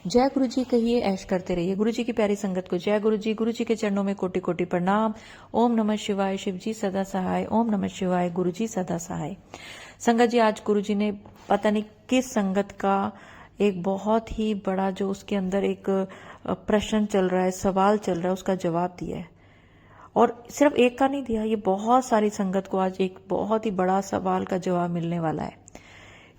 जय गुरु जी कहिए, ऐश करते रहिए। गुरु जी की प्यारी संगत को जय गुरु जी। गुरु जी के चरणों में कोटि कोटि प्रणाम। ओम नमः शिवाय। शिव जी सदा सहाय। ओम नमः शिवाय। गुरु जी सदा सहाय। संगत जी, आज गुरु जी ने पता नहीं किस संगत का एक बहुत ही बड़ा, जो उसके अंदर एक प्रश्न चल रहा है, सवाल चल रहा है, उसका जवाब दिया है। और सिर्फ एक का नहीं दिया, ये बहुत सारी संगत को आज एक बहुत ही बड़ा सवाल का जवाब मिलने वाला है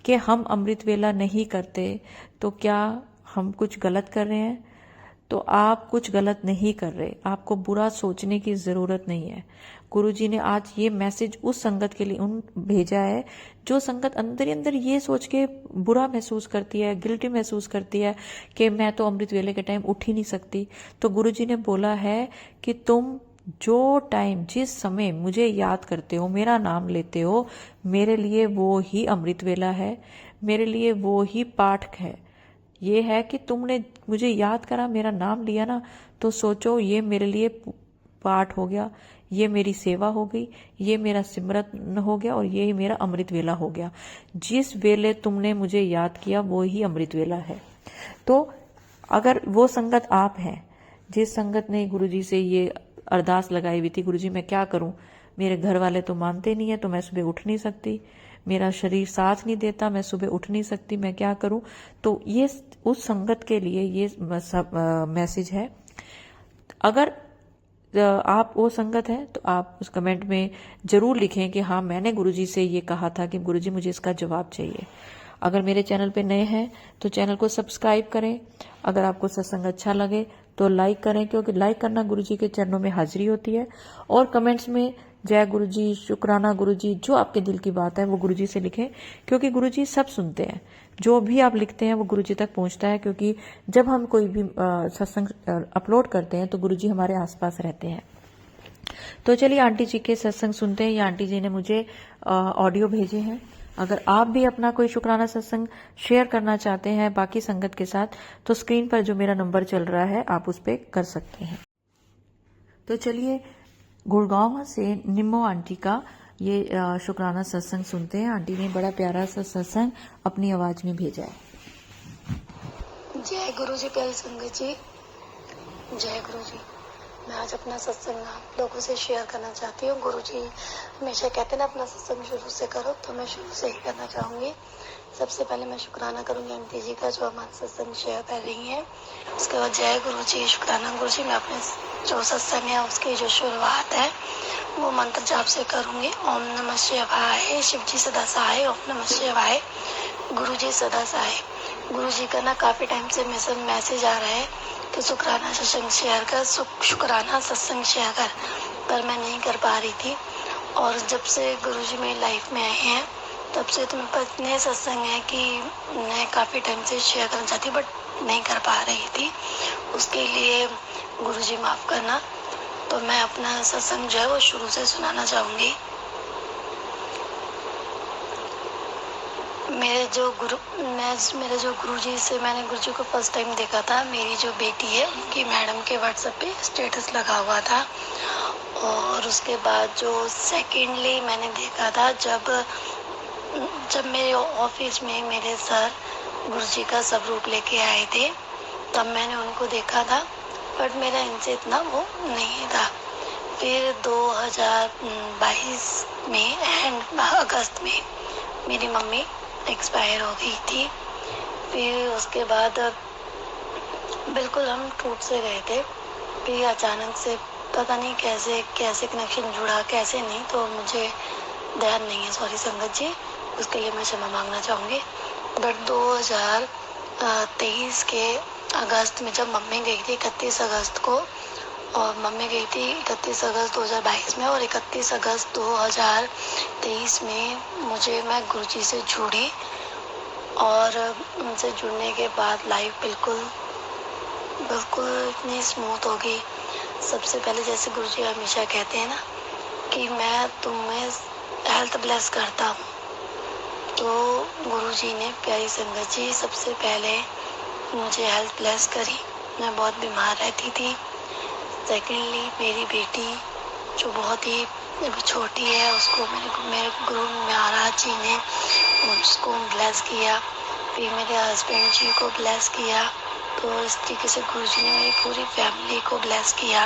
कि हम अमृत वेला नहीं करते तो क्या हम कुछ गलत कर रहे हैं? तो आप कुछ गलत नहीं कर रहे, आपको बुरा सोचने की जरूरत नहीं है। गुरुजी ने आज ये मैसेज उस संगत के लिए भेजा है जो संगत अंदर ही अंदर ये सोच के बुरा महसूस करती है, गिल्टी महसूस करती है कि मैं तो अमृत वेले के टाइम उठ ही नहीं सकती। तो गुरुजी ने बोला है कि तुम जो टाइम, जिस समय मुझे याद करते हो, मेरा नाम लेते हो, मेरे लिए वो ही अमृत वेला है, मेरे लिए वो ही पाठ है। ये है कि तुमने मुझे याद करा, मेरा नाम लिया ना, तो सोचो ये मेरे लिए पाठ हो गया, ये मेरी सेवा हो गई, ये मेरा सिमरन हो गया और ये मेरा अमृत वेला हो गया। जिस वेले तुमने मुझे याद किया वो ही अमृत वेला है। तो अगर वो संगत आप हैं जिस संगत ने गुरुजी से ये अरदास लगाई हुई थी, गुरुजी मैं क्या करूं, मेरे घर वाले तो मानते नहीं है, तो मैं सुबह उठ नहीं सकती, मेरा शरीर साथ नहीं देता, मैं सुबह उठ नहीं सकती, मैं क्या करूं। तो ये उस संगत के लिए ये मैसेज है। अगर आप वो संगत है तो आप उस कमेंट में जरूर लिखें कि हाँ, मैंने गुरुजी से ये कहा था कि गुरुजी मुझे इसका जवाब चाहिए। अगर मेरे चैनल पे नए हैं तो चैनल को सब्सक्राइब करें। अगर आपको सत्संग अच्छा लगे तो लाइक करें, क्योंकि लाइक करना गुरुजी के चरणों में हाजिरी होती है। और कमेंट्स में जय गुरुजी, शुक्राना गुरुजी, जो आपके दिल की बात है वो गुरुजी से लिखें, क्योंकि गुरुजी सब सुनते हैं। जो भी आप लिखते हैं वो गुरुजी तक पहुंचता है, क्योंकि जब हम कोई भी सत्संग अपलोड करते हैं तो गुरुजी हमारे आसपास रहते हैं। तो चलिए आंटी जी के सत्संग सुनते हैं। ये आंटी जी ने मुझे ऑडियो भेजे हैं। अगर आप भी अपना कोई शुक्राना सत्संग शेयर करना चाहते हैं बाकी संगत के साथ, तो स्क्रीन पर जो मेरा नंबर चल रहा है आप उस पर कर सकते हैं। तो चलिए गुड़गांव से निम्मो आंटी का ये शुक्राना सत्संग सुनते हैं। आंटी ने बड़ा प्यारा सा सत्संग अपनी आवाज में भेजा है। जय गुरु जी, प्यारी संगत जी, जय गुरु जी। मैं आज अपना सत्संग आप लोगों से शेयर करना चाहती हूँ। गुरु जी हमेशा कहते हैं ना अपना सत्संग शुरू से करो, तो मैं शुरू से ही करना चाहूंगी। सबसे पहले मैं शुक्राना करूंगी आंटी जी का जो हमारा सत्संग शेयर कर रही हैं। उसके बाद जय गुरु जी, शुक्राना गुरु जी। मैं अपने जो सत्संग है उसकी जो शुरुआत है वो मंत्र जाप से करूंगी। ओम नमः शिवाय, शिव जी सदा सहाय। ओम नमः शिवाय, गुरु जी सदा सहाय। गुरु जी का ना काफी टाइम से मैसेज आ रहा है कि शुक्राना सत्संग शेयर कर, शुक्राना सत्संग शेयर कर, पर मैं नहीं कर पा रही थी। और जब से गुरु जी मेरी लाइफ में आए हैं तब से तो मेरे पास इतने सत्संग है कि मैं काफी टाइम से शेयर करना चाहती, बट नहीं कर पा रही थी। उसके लिए गुरु जी माफ करना। तो मैं अपना सत्संग जो है वो शुरू से सुनाना चाहूंगी। मेरे जो गुरु जी से मैंने गुरु जी को फर्स्ट टाइम देखा था, मेरी जो बेटी है उनकी मैडम के व्हाट्सएप पे स्टेटस लगा हुआ था। और उसके बाद जो सेकेंडली मैंने देखा था जब मेरे ऑफिस में मेरे सर गुरु जी का स्वरूप लेके आए थे, तब मैंने उनको देखा था, बट मेरा इनसे इतना वो नहीं था। फिर 2022 में एंड अगस्त में मेरी मम्मी एक्सपायर हो गई थी। फिर उसके बाद बिल्कुल हम टूट से गए थे। फिर अचानक से पता नहीं कैसे कनेक्शन जुड़ा, कैसे नहीं, तो मुझे ध्यान नहीं है, सॉरी संगत जी, उसके लिए मैं क्षमा मांगना चाहूँगी। बट 2023 के अगस्त में जब मम्मी गई थी 31 अगस्त को, और मम्मी गई थी 31 अगस्त 2022 में, और 31 अगस्त 2023 में मैं गुरुजी से जुड़ी। और उनसे जुड़ने के बाद लाइफ बिल्कुल इतनी स्मूथ हो गई। सबसे पहले जैसे गुरुजी हमेशा कहते हैं ना कि मैं तुम्हें हेल्थ ब्लेस करता हूँ, तो गुरुजी ने प्यारी संगत जी सबसे पहले मुझे हेल्थ ब्लेस करी। मैं बहुत बीमार रहती थी। सेकेंडली मेरी बेटी जो बहुत ही छोटी है, उसको मेरे गुरु महाराज जी ने उसको ब्लेस किया। फिर मेरे हस्बैंड जी को ब्लेस किया। तो इस तरीके से गुरुजी ने मेरी पूरी फैमिली को ब्लेस किया।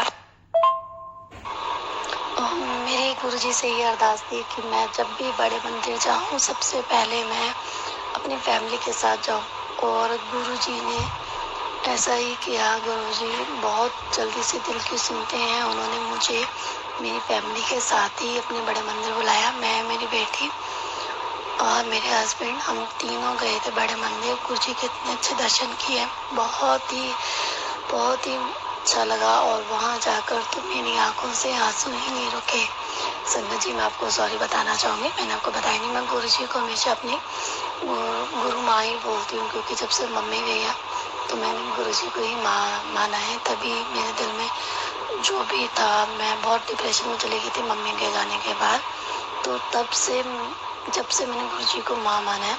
और मेरी गुरुजी से ये अरदास थी कि मैं जब भी बड़े मंदिर जाऊं सबसे पहले मैं अपनी फैमिली के साथ जाऊं, और गुरुजी ने ऐसा ही किया। गुरुजी बहुत जल्दी से दिल की सुनते हैं। उन्होंने मुझे मेरी फैमिली के साथ ही अपने बड़े मंदिर बुलाया। मैं, मेरी बेटी और मेरे हस्बैंड, हम तीनों गए थे बड़े मंदिर। गुरुजी के इतने अच्छे दर्शन किए, बहुत ही अच्छा लगा। और वहाँ जाकर तो मेरी आंखों से आंसू ही नहीं रुके। संगत जी, मैं आपको सॉरी बताना चाहूँगी, मैंने आपको बताया नहीं। मैं गुरुजी को हमेशा अपनी गुरु माँ ही बोलती हूँ, क्योंकि जब से मम्मी गई है तो मैंने गुरुजी को ही माँ माना है। तभी मेरे दिल में जो भी था, मैं बहुत डिप्रेशन में चली गई थी मम्मी के जाने के बाद। तो तब से, जब से मैंने गुरुजी को माँ माना है,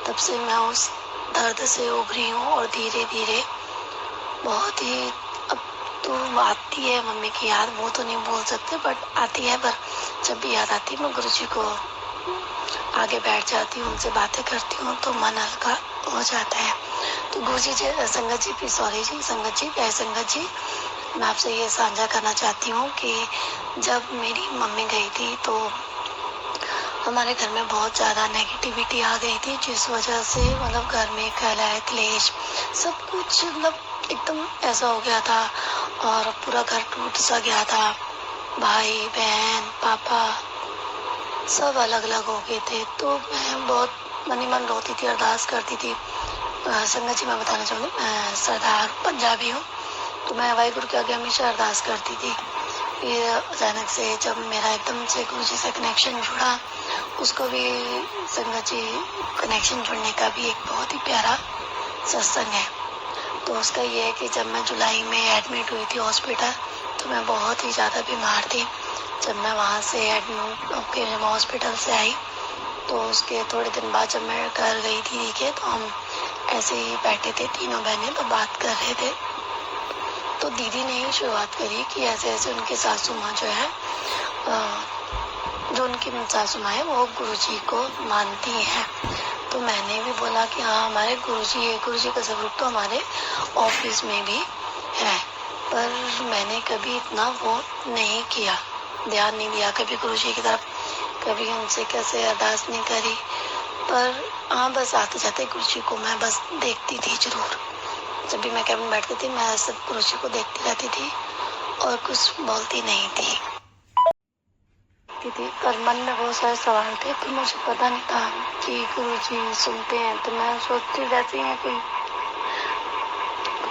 तब से मैं उस दर्द से उभरी हूँ। और धीरे धीरे बहुत ही, अब तो आती है मम्मी की याद, वो तो नहीं बोल सकते बट आती है। पर जब भी याद आती है मैं गुरुजी को आगे बैठ जाती हूँ, उनसे बातें करती हूँ तो मन हल्का हो जाता है। तो गुरुजी संगत जी भी, सॉरी जी संगत जी, जय संगत जी, मैं आपसे ये साझा करना चाहती हूँ कि जब मेरी मम्मी गई थी तो हमारे घर में बहुत ज़्यादा नेगेटिविटी आ गई थी, जिस वजह से मतलब घर में कलह क्लेश सब कुछ मतलब एकदम ऐसा हो गया था। और पूरा घर टूट सा गया था। भाई बहन पापा सब अलग अलग हो गए थे। तो मैं बहुत मन ही मन रोती थी, अरदास करती थी। संगत जी, मैं बताना चाहूँगी, मैं सरदार पंजाबी हूँ, तो मैं वाहिगुरु के आगे हमेशा अरदास करती थी। फिर अचानक से जब मेरा एकदम से गुरुजी से कनेक्शन जुड़ा, उसको भी संगत जी, कनेक्शन जुड़ने का भी एक बहुत ही प्यारा सत्संग है। तो उसका ये है कि जब मैं जुलाई में एडमिट हुई थी हॉस्पिटल, तो मैं बहुत ही ज़्यादा बीमार थी। जब मैं वहाँ से एडमिट होकर जब हॉस्पिटल से आई, तो उसके थोड़े दिन बाद जब मैं घर गई दीदी के, तो हम ऐसे ही बैठे थे तीनों बहनें, तो बात कर रहे थे। तो दीदी ने ही शुरुआत करी कि ऐसे ऐसे उनकी सासू माँ जो है, जो उनकी सासू माँ है वो गुरुजी को मानती हैं। तो मैंने भी बोला कि हाँ, हमारे गुरुजी है। गुरुजी का स्वरूप तो हमारे ऑफिस में भी है, पर मैंने कभी इतना वो नहीं किया, ध्यान नहीं दिया कभी गुरुजी की तरफ, कभी उनसे कैसे अरदास नहीं करी। पर हाँ, बस आते जाते गुरुजी को मैं बस देखती थी जरूर। जब भी मैं कैबिन में बैठती थी, मैं सब गुरुजी को देखती रहती थी और कुछ बोलती नहीं थी। पर मन में बहुत सारे सवाल थे, तो मुझे पता नहीं था कि गुरुजी सुनते हैं। तो मैं सोचती रहती हूँ कोई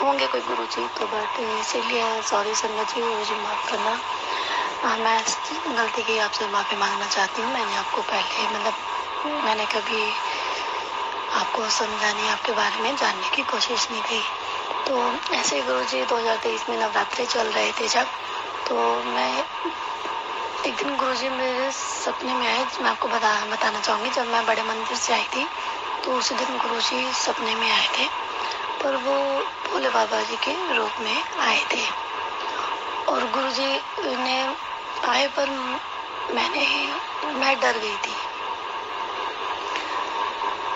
होंगे कोई गुरुजी, तो बट इसीलिए सॉरी संगत जी, गुरुजी माफ़ करना। मैं इस गलती की आपसे माफ़ी मांगना चाहती हूँ। मैंने आपको पहले मतलब मैंने कभी आपको समझाने, आपके बारे में जानने की कोशिश नहीं की। तो ऐसे गुरुजी 2023 में नवरात्रि चल रहे थे जब, तो मैं एक दिन गुरुजी मेरे सपने में आए। मैं आपको बताना चाहूँगी, जब मैं बड़े मंदिर से आई थी तो उसी दिन गुरुजी सपने में आए थे, पर वो भोले बाबा जी के रूप में आए थे। और गुरुजी ने आए, पर मैं डर गई थी।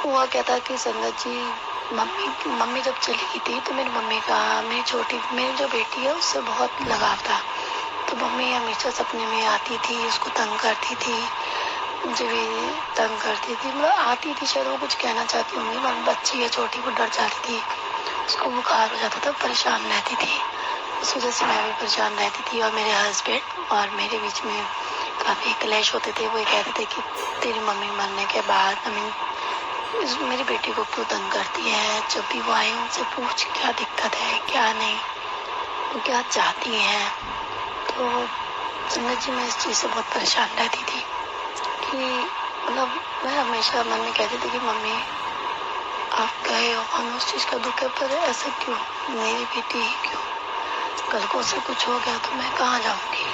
हुआ क्या था कि संगत जी, मम्मी जब चली गई थी तो मेरी मम्मी का मेरी जो बेटी है उससे बहुत लगाव था। तो मम्मी हमेशा सपने में आती थी, उसको तंग करती थी, मुझे भी तंग करती थी। मतलब आती थी, शायद वो कुछ कहना चाहती होंगी, मगर बच्ची है छोटी, वो डर जाती थी, उसको बुखार हो जाता था, परेशान रहती थी। उस वजह से मैं भी परेशान रहती थी। और मेरे हस्बैंड और मेरे बीच में काफ़ी क्लैश होते थे। वो ये कहते थे कि तेरी मम्मी मरने के बाद मेरी बेटी को क्यों तंग करती है, जब भी वो आए उनसे पूछ क्या दिक्कत है क्या नहीं, वो क्या चाहती हैं। तो संगत जी, मैं इस चीज़ से बहुत परेशान रहती थी कि मतलब मैं हमेशा मन में कहती थी कि मम्मी आप गए हो, हमें उस चीज़ का दुख है, पर ऐसा क्यों, मेरी बेटी ही क्यों, कल को उसे कुछ हो गया तो मैं कहाँ जाऊँगी।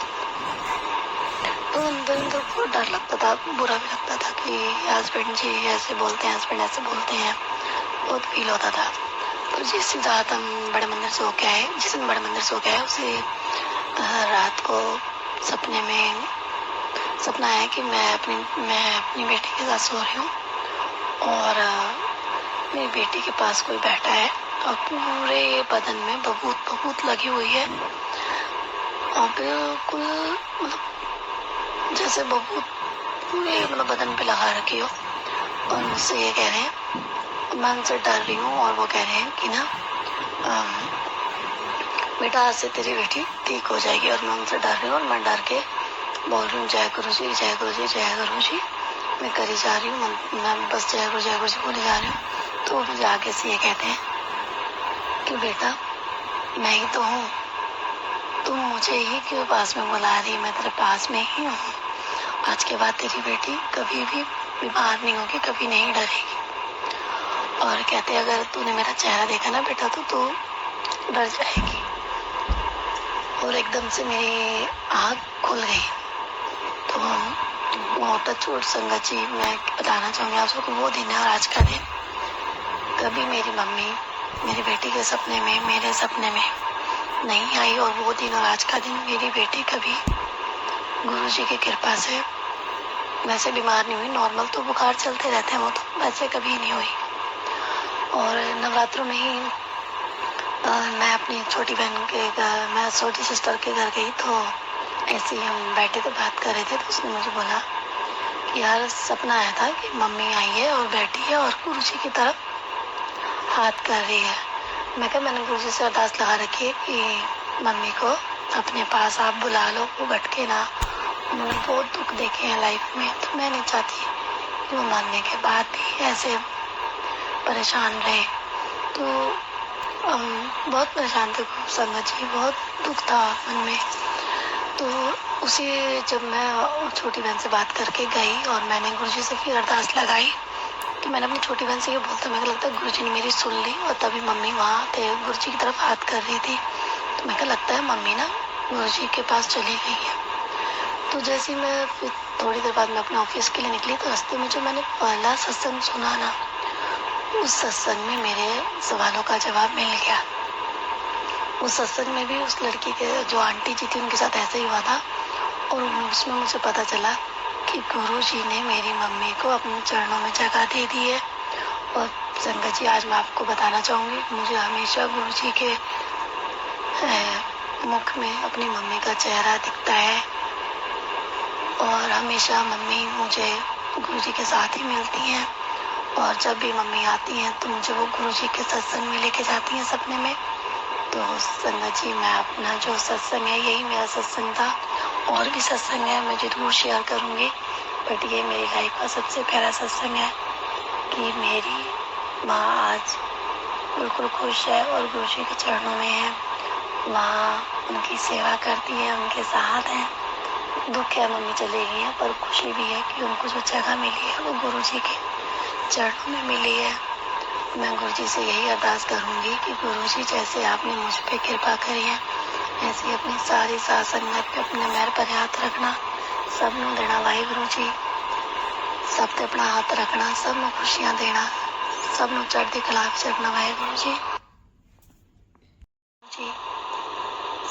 तो अंदर अंदर बहुत डर लगता था, बुरा भी लगता था कि हस्बैंड जी ऐसे बोलते हैं, हस्बैंड ऐसे बोलते हैं, बहुत फील होता था। तो जिस रात हम बड़े मंदिर से होके आए, जिस दिन बड़े मंदिर से होके आए, उसी रात को सपने में सपना आया कि मैं अपनी बेटी के साथ सो रही हूँ और मेरी बेटी के पास कोई बैठा है और पूरे बदन में बबूत बबूत लगी हुई है और बिल्कुल मतलब जैसे बबूत पूरे मतलब बदन पे लगा रखी हो। और मुझसे ये कह रहे हैं, मैं उनसे डर रही हूँ और वो कह रहे हैं कि ना बेटा आज से तेरी बेटी ठीक हो जाएगी। और मैं उनसे डर रही हूँ और मैं डर के बोल रही हूँ जय गुरु जी जय गुरु जी जय गुरु जी। मैं करी जा रही हूँ, मैं बस जय गुरु जी बोली जा रही हूँ। तो मुझे आगे से ये कहते हैं कि बेटा मैं ही तो हूँ, तुम मुझे ही क्यों पास में बुला रही, मैं तेरे पास में ही हूँ। आज के बाद तेरी बेटी कभी भी बीमार नहीं होगी, कभी नहीं डरेगी। और कहते अगर तूने मेरा चेहरा देखा ना बेटा तो तू डर जाएगी। और एकदम से मेरी आँख खुल गई। तो बहुत टूट संगत जी, मैं बताना चाहूँगी आप सबको वो दिन है और आज का दिन कभी मेरी मम्मी मेरी बेटी के सपने में मेरे सपने में नहीं आई। और वो दिन और आज का दिन मेरी बेटी कभी गुरु जी की कृपा से वैसे बीमार नहीं हुई। नॉर्मल तो बुखार चलते रहते हैं, वो तो वैसे कभी नहीं हुई। और नवरात्रों में ही मैं अपनी छोटी बहन के घर, मैं छोटी सिस्टर के घर गई तो ऐसे ही हम बैठे थे बात कर रहे थे। तो उसने मुझे बोला कि यार सपना आया था कि मम्मी आई है और बैठी है और गुरु जी की तरफ हाथ कर रही है। मैं कहा मैंने गुरु जी से अरदास लगा रखी है कि मम्मी को अपने पास आप बुला लो, वो भटके ना। उन्होंने बहुत दुख देखे हैं लाइफ में, तो मैं नहीं चाहती कि वो मरने के बाद भी ऐसे परेशान रहे। तो बहुत परेशान थे संगत जी, बहुत दुख था मन में। तो उसी जब मैं छोटी बहन से बात करके गई और मैंने गुरुजी से फिर अरदास लगाई कि मैंने अपनी छोटी बहन से ये बोलता, मुझे लगता है गुरुजी ने मेरी सुन ली। और तभी मम्मी वहाँ थे, गुरुजी की तरफ हाथ कर रही थी। तो मैं क्या लगता है मम्मी ना गुरुजी के पास चली गई है। तो जैसे ही मैं फिर थोड़ी देर बाद मैं अपने ऑफिस के लिए निकली तो रास्ते में जो मैंने पहला सत्संग सुना ना, उस सत्संग में मेरे सवालों का जवाब मिल गया। उस सत्संग में भी उस लड़की के जो आंटी जी थी उनके साथ ऐसा ही हुआ था। और उसमें मुझे पता चला कि गुरु जी ने मेरी मम्मी को अपने चरणों में जगह दे दी है। और संगत जी आज मैं आपको बताना चाहूँगी, मुझे हमेशा गुरु जी के मुख में अपनी मम्मी का चेहरा दिखता है। और हमेशा मम्मी मुझे गुरु जी के साथ ही मिलती हैं। और जब भी मम्मी आती हैं तो मुझे वो गुरु जी के सत्संग में लेके जाती हैं सपने में। तो संगत जी मैं अपना जो सत्संग है यही मेरा सत्संग था। और भी सत्संग है मैं जरूर शेयर करूँगी, बट ये मेरी लाइफ का सबसे प्यारा सत्संग है कि मेरी माँ आज बिल्कुल खुश है और गुरु जी के चरणों में है। माँ उनकी सेवा करती है, उनके साथ हैं। दुख है मम्मी चली गई है, पर खुशी भी है कि उनको जो जगह मिली है वो गुरु जी के चरणों में मिली है। मैं गुरु जी से यही अरदास करूंगी कि गुरु जी जैसे आपने मुझ पे कृपा करी है ऐसे अपनी सारी साथ संगत पे अपने मेहर पर हाथ रखना, सबनों देना वाहिगुरु जी, सब पे अपना हाथ रखना, सबनों खुशियां देना, सबनों चढ़ती कला विच रखना वाहिगुरु जी।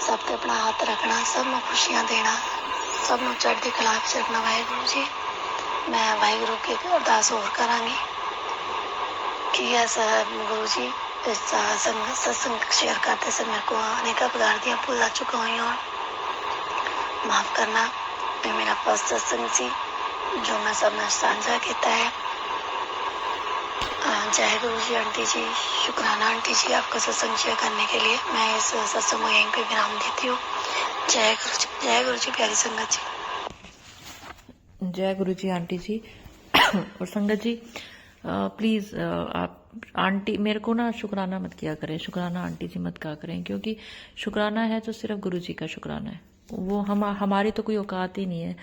सब पे अपना हाथ रखना, सबनों खुशियां देना, सबनों चढ़ती कला विच रखना वाहिगुरु जी। मैं वाहिगुरु की अरदास होर करांगी कि ऐसा गुरु जी इस सत्संग शेयर करते से मेरे को अनेक प्रकार दियाँ भूल जा चुका हुई और माफ़ करना। ये मेरा फर्स्ट सत्संग सी जो मैं सब में साझा किया है। जय गुरु जी आंटी जी, शुक्राना आंटी जी आपका सत्संग शेयर करने के लिए। मैं इस सत्संग को यहीं पे विराम देती हूँ। जय गुरु जी प्यारी संगत जी। जय गुरु जी आंटी जी। और संगत जी प्लीज़ आप आंटी मेरे को ना शुक्राना मत किया करें, शुक्राना आंटी जी मत कहा करें, क्योंकि शुक्राना है तो सिर्फ गुरु जी का शुक्राना है। वो हमारी तो कोई औकात ही नहीं है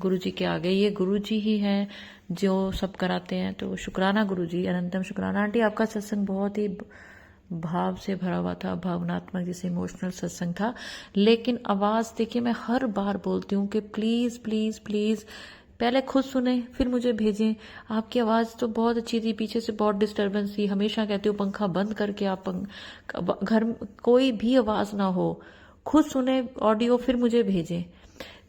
गुरु जी के आगे। ये गुरु जी ही हैं जो सब कराते हैं। तो शुक्राना गुरु जी, अनंतम शुक्राना। आंटी आपका सत्संग बहुत ही भाव से भरा हुआ था, भावनात्मक जैसे इमोशनल सत्संग था। लेकिन आवाज़ देखिए, मैं हर बार बोलती हूँ कि प्लीज़ प्लीज़ प्लीज़ पहले खुद सुने फिर मुझे भेजें। आपकी आवाज़ तो बहुत अच्छी थी, पीछे से बहुत डिस्टर्बेंस थी। हमेशा कहते हो पंखा बंद करके आप घर कोई भी आवाज़ ना हो, खुद सुने ऑडियो फिर मुझे भेजें।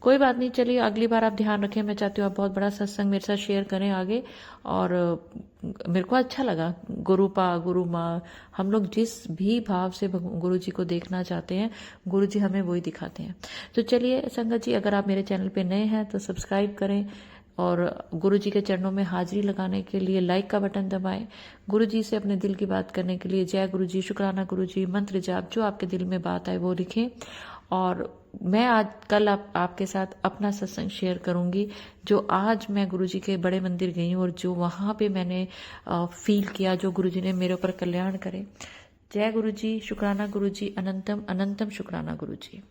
कोई बात नहीं, चलिए अगली बार आप ध्यान रखें। मैं चाहती हूँ आप बहुत बड़ा सत्संग मेरे साथ शेयर करें आगे। और मेरे को अच्छा लगा, गुरुपा गुरु माँ, हम लोग जिस भी भाव से गुरु जी को देखना चाहते हैं, गुरु जी हमें वही दिखाते हैं। तो चलिए संगत जी, अगर आप मेरे चैनल पे नए हैं तो सब्सक्राइब करें और गुरु जी के चरणों में हाजिरी लगाने के लिए लाइक का बटन दबाएं। गुरु जी से अपने दिल की बात करने के लिए जय गुरु जी, शुक्राना गुरु जी, मंत्र जाप, जो आपके दिल में बात आए वो लिखें। और मैं आज कल आपके साथ अपना सत्संग शेयर करूंगी, जो आज मैं गुरुजी के बड़े मंदिर गई हूँ और जो वहाँ पे मैंने फील किया, जो गुरुजी ने मेरे ऊपर कल्याण करे। जय गुरु जी, शुक्राना गुरु जी, अनंतम अनंतम शुक्राना गुरु जी।